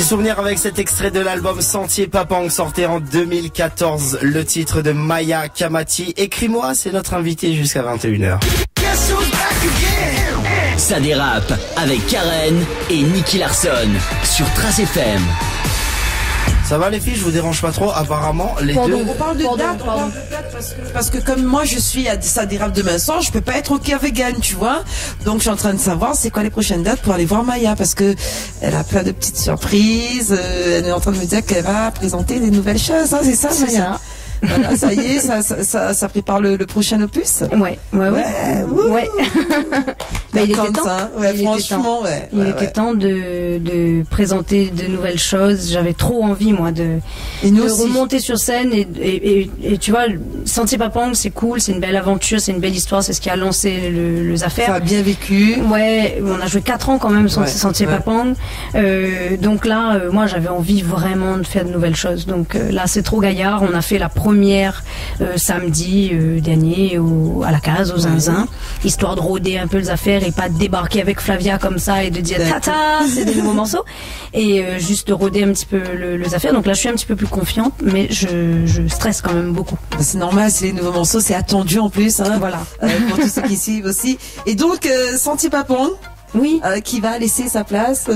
souvenir avec cet extrait de l'album Sentier Papang sorti en 2014. Le titre de Maya Kamati. Écris-moi, c'est notre invité jusqu'à 21h. Ça dérape avec Karen et Nicky Larson sur Trace FM. Ça va les filles, je vous dérange pas trop, apparemment les deux. On parle de date, parce que comme moi je suis à Ça dérape demain soir, je peux pas être ok vegan, tu vois. Donc je suis en train de savoir c'est quoi les prochaines dates pour aller voir Maya, parce que elle a plein de petites surprises. Elle est en train de me dire qu'elle va présenter des nouvelles choses, hein, c'est ça Maya? Voilà, ça y est, ça prépare le prochain opus. Ouais. Bah, il était temps. Ça. Ouais, franchement, il était temps de présenter de nouvelles choses. J'avais trop envie, moi, de remonter sur scène et tu vois, Sentier Papang, c'est cool, c'est une belle aventure, c'est une belle histoire, c'est ce qui a lancé les affaires. Ça a bien vécu. Ouais, on a joué 4 ans quand même sur Sentier Papang. Donc là, moi, j'avais envie vraiment de faire de nouvelles choses. Donc là, c'est trop gaillard. On a fait la première samedi dernier à la case, au Zinzin, histoire de rôder un peu les affaires et pas de débarquer avec Flavia comme ça et de dire tata, c'est des nouveaux morceaux, et juste de rôder un petit peu les affaires. Donc là, je suis un petit peu plus confiante, mais je stresse quand même beaucoup. C'est normal, c'est les nouveaux morceaux, c'est attendu en plus, hein, voilà. Pour tous ceux qui suivent aussi. Et donc, Sentier Papang, oui, qui va laisser sa place.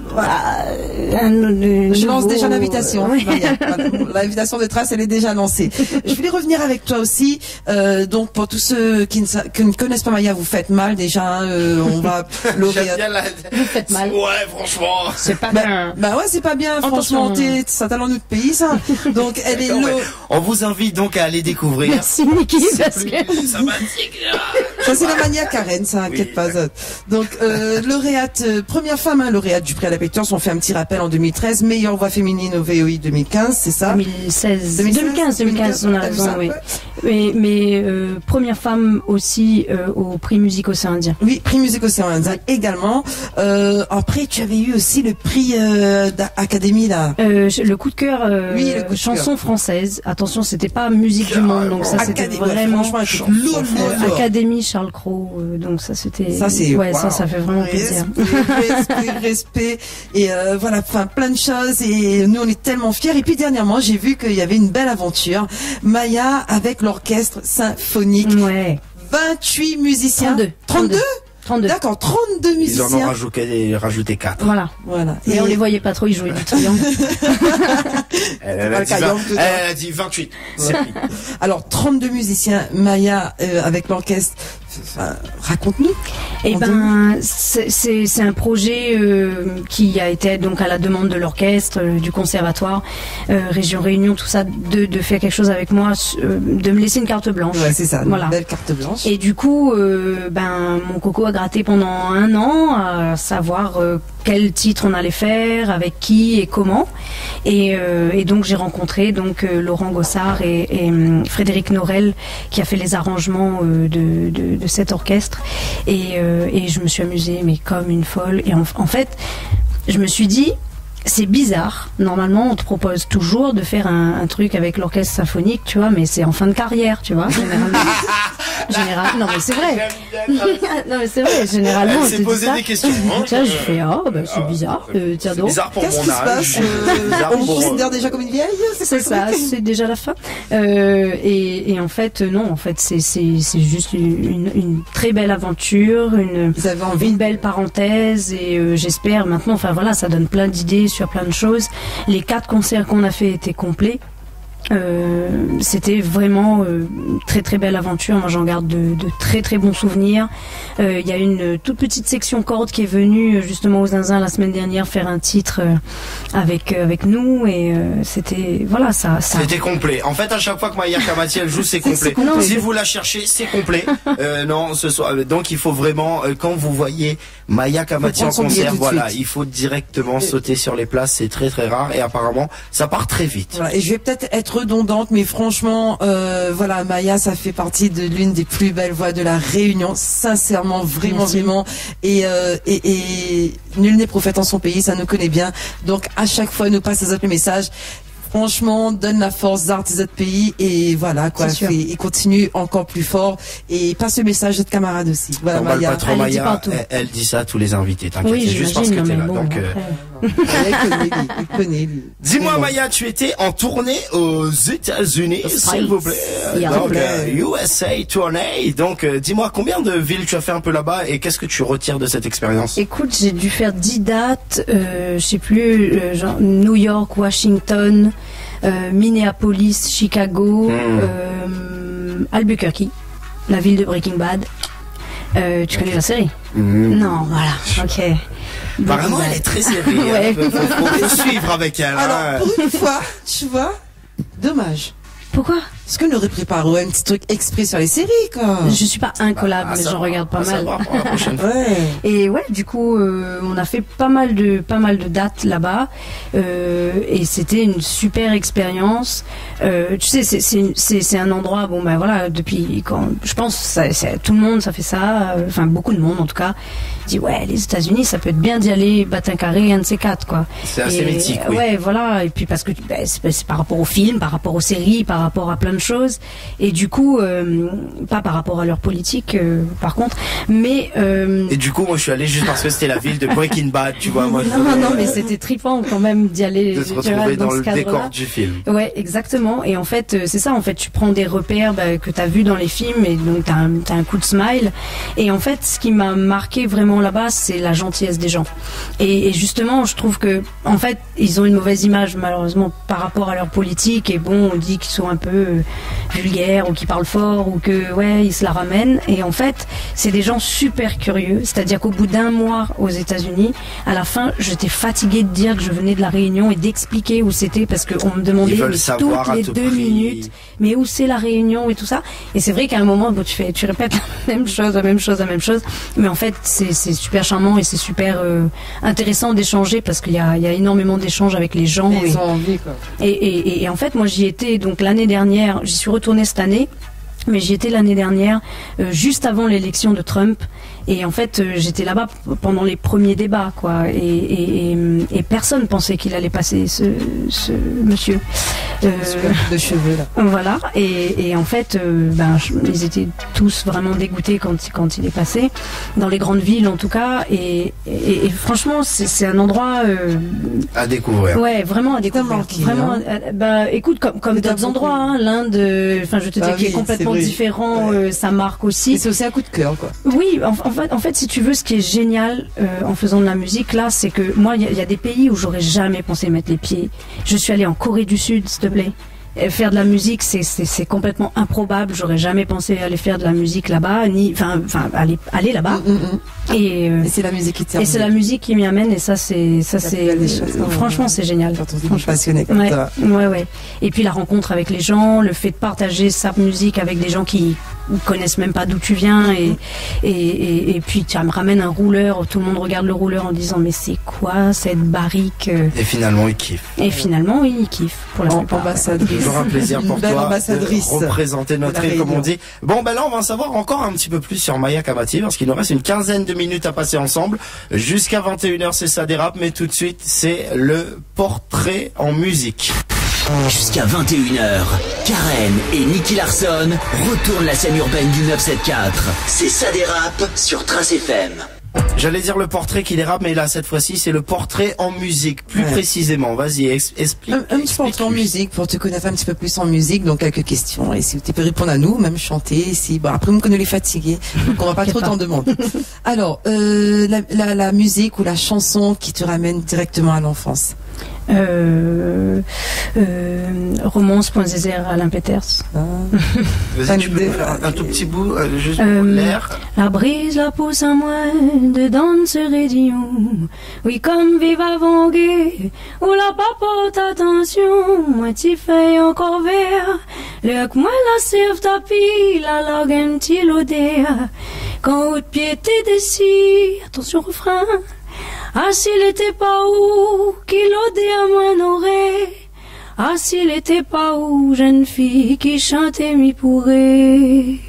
Je lance déjà l'invitation. L'invitation de Trace, elle est déjà lancée. Je voulais revenir avec toi aussi. Donc pour tous ceux qui ne connaissent pas Maya, vous faites mal déjà. On va Vous faites mal. Ouais, franchement. C'est pas bien. Bah ouais, c'est pas bien. Franchement, ça talent notre pays, ça. Donc elle est On vous invite donc à aller découvrir. Merci Nicky. Ça c'est la mania Karen, ça inquiète pas. Donc lauréate, première femme lauréate du prix à la Pictures. On fait un petit rappel en 2013, meilleure voix féminine au VOI 2015, c'est ça? 2015, on a raison, oui. Mais première femme aussi au prix Musique Océan Indien. Oui, prix Musique Océan Indien également. Après, tu avais eu aussi le prix d'Académie là. Le coup de cœur, chanson française. Attention, c'était pas musique du monde, donc ça c'était vraiment Académie Charles Cros. Donc ça c'était. Ça c'est. Ouais, wow. ça fait vraiment plaisir. Respect. Et voilà, enfin plein de choses. Et nous on est tellement fiers. Et puis dernièrement, j'ai vu qu'il y avait une belle aventure. Maya avec l'orchestre symphonique. Ouais. 28 musiciens. 32. D'accord, 32 musiciens. Ils en ont rajouté 4. Voilà. Et on les voyait pas trop, ils jouaient du triangle. Elle a dit 28. Alors, 32 musiciens, Maya, avec l'orchestre. Raconte-nous. Eh ben, c'est un projet qui a été donc à la demande de l'orchestre, du conservatoire, région Réunion, tout ça, de faire quelque chose avec moi, de me laisser une carte blanche. Ouais, c'est ça, voilà. Une belle carte blanche. Et du coup, mon coco a gratté pendant 1 an à savoir quel titre on allait faire, avec qui et comment. Et donc j'ai rencontré Laurent Gossard et Frédéric Norel qui a fait les arrangements de cet orchestre, et je me suis amusée mais comme une folle. Et en fait, je me suis dit, c'est bizarre. Normalement, on te propose toujours de faire un truc avec l'orchestre symphonique, tu vois, mais c'est en fin de carrière, tu vois. Généralement, non mais c'est vrai. Non mais c'est vrai. Généralement, elle s'est posé des questions. Tiens, je fais c'est bizarre. Tiens donc. Bizarre pour Qu'est-ce qui se passe? On vous considère déjà comme une vieille? C'est ça. C'est déjà la fin. Et en fait, non. En fait, c'est juste une très belle aventure, une belle parenthèse, et j'espère maintenant. Enfin voilà, ça donne plein d'idées sur plein de choses. Les 4 concerts qu'on a fait étaient complets. C'était vraiment très très belle aventure. Moi j'en garde de très très bons souvenirs. Il y a une toute petite section cordes qui est venue justement aux Zinzin la semaine dernière faire un titre avec nous, et c'était voilà ça. C'était complet. En fait, à chaque fois que Maya Kamati elle joue, c'est complet. Si vous la cherchez, c'est complet. Non, ce soir. Donc il faut vraiment quand vous voyez Maya Kamati en concert, voilà, il faut directement sauter sur les places. C'est très très rare, et apparemment ça part très vite. Voilà, et je vais peut-être être redondante, mais franchement, voilà, Maya, ça fait partie de l'une des plus belles voix de la Réunion, sincèrement, vraiment, et nul n'est prophète en son pays, ça nous connaît bien. Donc à chaque fois, nous passe les autres messages. franchement, donne la force aux artistes de notre pays et voilà quoi, et continue encore plus fort et passe le message à notre camarade aussi. Voilà, Maya. Le patron Maya, elle dit ça à tous les invités, t'inquiète, oui, c'est juste parce que t'es là. Bon, donc, il connaît, lui. Dis-moi Maya, tu étais en tournée aux États-Unis, s'il vous plaît. Donc, USA tournée. Donc, dis-moi combien de villes tu as fait un peu là-bas et qu'est-ce que tu retires de cette expérience? Écoute, j'ai dû faire 10 dates, je sais plus, genre New York, Washington, Minneapolis, Chicago, Albuquerque, la ville de Breaking Bad. Tu connais la série? Non, voilà, ok. Apparemment, elle est très sérieuse. Ouais. Faut suivre avec elle. Alors, pour une fois, tu vois, dommage. Pourquoi? Parce qu'on aurait préparé un petit truc exprès sur les séries, quoi. Je suis pas incollable, mais j'en regarde pas mal. Et ouais, du coup, on a fait pas mal de dates là-bas, et c'était une super expérience. Tu sais, c'est un endroit, bon ben voilà, depuis quand, je pense, tout le monde, ça fait ça, enfin beaucoup de monde en tout cas, dit ouais, les États-Unis, ça peut être bien d'y aller, battre un carré, un de ces quatre, quoi. C'est assez mythique, oui. Ouais, voilà, et puis parce que c'est par rapport aux films, par rapport aux séries, par rapport à plein de choses, et du coup pas par rapport à leur politique par contre, mais et du coup moi je suis allé juste parce que c'était la ville de Breaking Bad, tu vois. Moi, non mais c'était trippant quand même d'y aller, de se retrouver dans le décor du film. Ouais, exactement. Et en fait c'est ça, en fait tu prends des repères que t'as vu dans les films et donc t'as un coup de smile. Et en fait ce qui m'a marqué vraiment là-bas, c'est la gentillesse des gens, et justement je trouve que en fait ils ont une mauvaise image malheureusement par rapport à leur politique, et bon, on dit qu'ils sont un peu vulgaires ou qui parlent fort ou que ouais ils se la ramènent, et en fait c'est des gens super curieux, c'est-à-dire qu'au bout d'un mois aux États-Unis, à la fin j'étais fatiguée de dire que je venais de la Réunion et d'expliquer où c'était, parce qu'on me demandait toutes les 2 minutes mais où c'est la Réunion et tout ça, et c'est vrai qu'à un moment bon, tu répètes la même chose, mais en fait c'est super charmant et c'est super intéressant d'échanger, parce qu'il y a énormément d'échanges avec les gens, ils ont envie, quoi. Et en fait moi j'y étais donc l'année dernière, j'y suis retournée cette année, mais j'y étais l'année dernière juste avant l'élection de Trump, et en fait j'étais là-bas pendant les premiers débats, quoi, et personne pensait qu'il allait passer ce monsieur de cheveux là. Voilà, et en fait ils étaient tous vraiment dégoûtés quand il est passé, dans les grandes villes en tout cas, et franchement c'est un endroit à découvrir. Ouais, vraiment à découvrir. Vraiment, écoute, comme d'autres endroits, hein, l'Inde, enfin je te dis, qui est complètement différent, ça marque aussi. Et c'est aussi un coup de cœur, quoi. Oui, en fait, si tu veux, ce qui est génial en faisant de la musique là, c'est que moi, il y a des pays où j'aurais jamais pensé mettre les pieds. Je suis allée en Corée du Sud, s'il te plaît. Faire de la musique, c'est complètement improbable. J'aurais jamais pensé aller faire de la musique là-bas, ni aller là-bas. Et c'est la musique qui t'y amène. Et c'est la musique qui m'y amène, et ça c'est franchement c'est génial. Franchement passionné comme ça. Ouais. Et puis la rencontre avec les gens, le fait de partager sa musique avec des gens qui connaissent même pas d'où tu viens, et puis tu me ramènes un rouleur, tout le monde regarde le rouleur en disant mais c'est quoi cette barrique, et finalement il kiffe. Et finalement il kiffe pour la plupart. Ambassadrice. Toujours un plaisir pour toi de représenter notre île, comme on dit. Bon ben là on va en savoir encore un petit peu plus sur Maya Kamati, parce qu'il nous reste une quinzaine de minutes à passer ensemble. Jusqu'à 21h c'est ça dérape, mais tout de suite c'est le portrait en musique. Jusqu'à 21h, Karen et Nicky Larson retournent la scène urbaine du 974. C'est ça dérape sur Trace FM. J'allais dire le portrait qui dérape, mais là cette fois-ci c'est le portrait en musique, plus précisément. Vas-y, explique. Un petit portrait en musique pour te connaître un petit peu plus en musique, donc quelques questions, et si tu peux répondre à nous, même chanter, si bon après on connaît les fatigués, donc on va pas trop t'en demander. Alors la musique ou la chanson qui te ramène directement à l'enfance. Romance.zézère Alain Peters. Vas-y, tu peux faire un tout petit bout, juste pour l'air. La brise la pousse à moi dedans ce rayon. Oui, comme vive avant gué, ou la papote attention. Moi t'y fais encore vert. Le que moi la serve tapis, la log un petit l'odeur. Quand haut de pied t'es décis, attention refrain. Ah, s'il était pas où, qu'il odait à mon oreille. Ah, s'il était pas où, jeune fille qui chantait m'y pourrait.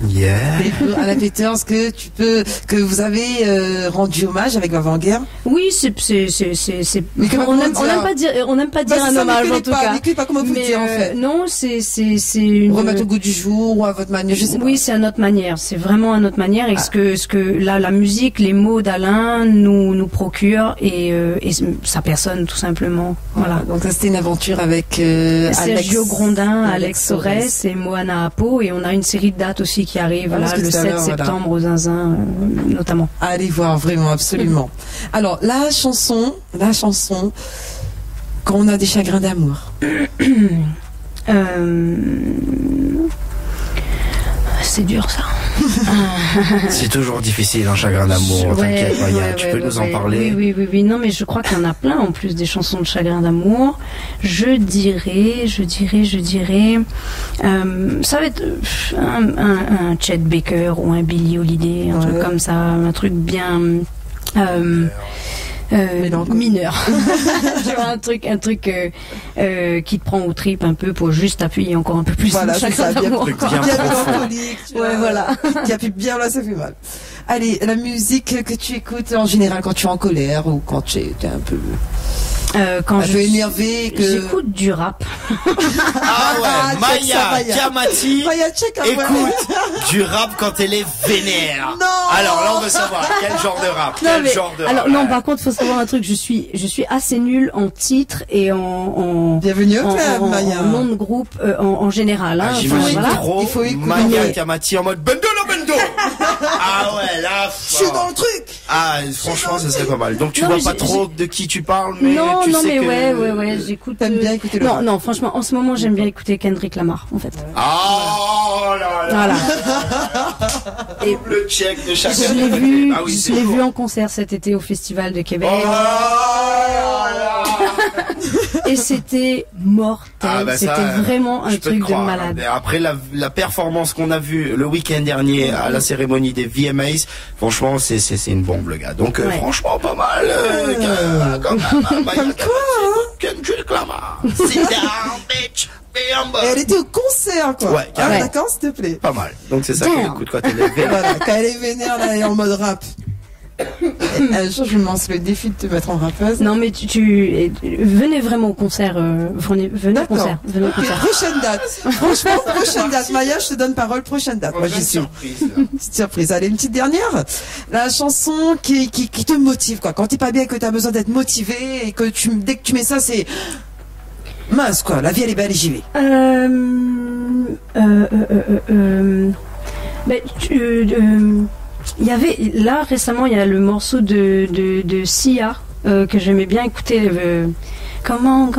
Yeah. Alain Peters, que vous avez rendu hommage avec l'avant-guerre. Oui, on n'aime pas dire un hommage en tout cas. Mais pas comment vous dire en fait. Non, c'est une remettre au goût du jour ou à votre manière, je sais pas. Oui, c'est à notre manière. C'est vraiment à notre manière. Et ce que la musique, les mots d'Alain nous procurent et sa personne tout simplement. Voilà. Donc ça c'était une aventure avec Sergio Grondin, Alex Sorès et Moana Apo, et on a une série de dates aussi qui arrive là, le 7 septembre au Zinzin notamment. Allez voir vraiment absolument. Alors la chanson quand on a des chagrins d'amour. C'est dur ça. C'est toujours difficile un chagrin d'amour, t'inquiète Maya, tu peux nous en parler. Oui, non mais je crois qu'il y en a plein en plus des chansons de chagrin d'amour. Je dirais ça va être un Chet Baker ou un Billie Holiday, un truc comme ça, un truc bien mineur. Un truc qui te prend aux tripes un peu pour juste appuyer encore un peu plus. Voilà, c'est ça, bien mélancolique. Ouais, voilà. Qui appuie bien là, ça fait mal. Allez, la musique que tu écoutes en général quand tu es en colère ou quand tu es un peu quand je suis énervé, j'écoute du rap. Ah ouais, Maya Kamati écoute du rap quand elle est vénère. Non. Alors là on veut savoir quel genre de rap. Non, par contre faut savoir un truc, je suis assez nulle en titre et en bienvenue au club, Maya. En nom de groupe en général. Hein, j'imagine trop il faut écouter Maya Kamati en mode bendo. Ah ouais, là je suis dans le truc. Ah franchement ça serait pas mal. Donc tu vois pas trop de qui tu parles, mais ouais, j'écoute. T'aimes bien écouter le rap. Non, franchement, en ce moment, j'aime bien écouter Kendrick Lamar, en fait. Oh là là. Voilà. Et le check de chaque je l'ai vu en concert cet été au Festival de Québec. Et c'était mortel. C'était vraiment un truc de malade. Mais après la performance qu'on a vue le week-end dernier à la cérémonie des VMAs, franchement, c'est une bombe, le gars. Donc, franchement, pas mal. Comme quoi, Kendrick Lamar. Sit down, bitch. Et elle était au concert, quoi. Ouais, d'accord, s'il te plaît. Pas mal. Donc, c'est ça qu'elle écoute quand elle est vénère. Voilà, quand elle est vénère, là, elle est en mode rap. Un jour, je me lance le défi de te mettre en rappeuse. Non, mais venez vraiment au concert. Venez au concert. Prochaine date. Franchement, prochaine date. Maya, je te donne parole. Prochaine date. Moi, j'y suis. Petite surprise. Allez, une petite dernière. La chanson qui te motive, quoi. Quand t'es pas bien, que t'as besoin d'être motivé et que dès que tu mets ça, c'est mince, quoi. La vie, elle est belle et j'y vais. Il y avait là récemment, il y a le morceau de Sia que j'aimais bien écouter. Come on,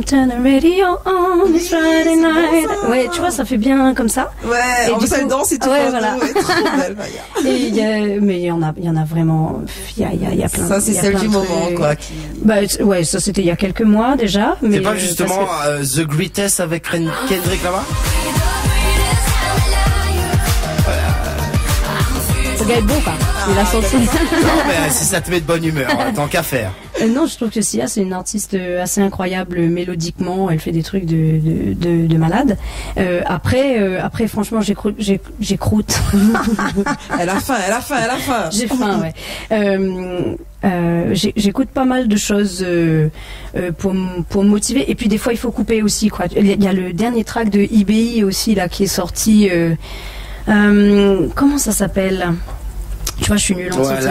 turn the radio on, it's Friday night. Ouais, tu vois, ça fait bien comme ça. Ouais, et en plus elle danse et tout. Ouais, voilà. Trop belle, Maya. Mais il y en a vraiment, il y a plein. Ça c'est celle du moment, quoi. Ouais, ça c'était il y a quelques mois déjà. C'est pas justement The Greatest avec Kendrick Lamar? Ce gars est beau, quoi. Il a sorti. Non, mais si ça te met de bonne humeur, tant qu'à faire. Non, je trouve que Sia, c'est une artiste assez incroyable mélodiquement. Elle fait des trucs de malade. Après, franchement, j'écroute. Elle a faim. J'ai faim, ouais. J'écoute pas mal de choses pour me motiver. Et puis des fois, il faut couper aussi, quoi. Il y a le dernier track de IBI aussi là qui est sorti. Comment ça s'appelle? Tu vois, je suis nulle en titre.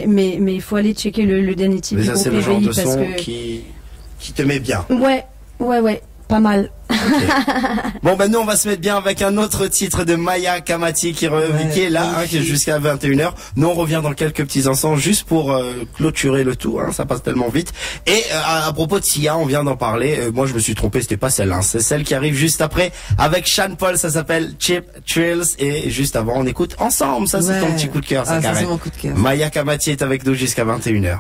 Mais il faut aller checker le dernier titre. Mais ça, c'est le genre de son qui te met bien. Ouais, pas mal. Okay. Bon, nous on va se mettre bien avec un autre titre de Maya Kamati qui est là, qui est jusqu'à 21h. Nous on revient dans quelques petits instants juste pour clôturer le tout, ça passe tellement vite. Et à propos de Sia, on vient d'en parler. Moi je me suis trompé, c'était pas celle-là, c'est celle qui arrive juste après avec Sean Paul, ça s'appelle Cheap Thrills. Et juste avant on écoute ensemble, ça c'est ton petit coup de cœur, ça, c'est mon coup de cœur. Maya Kamati est avec nous jusqu'à 21h.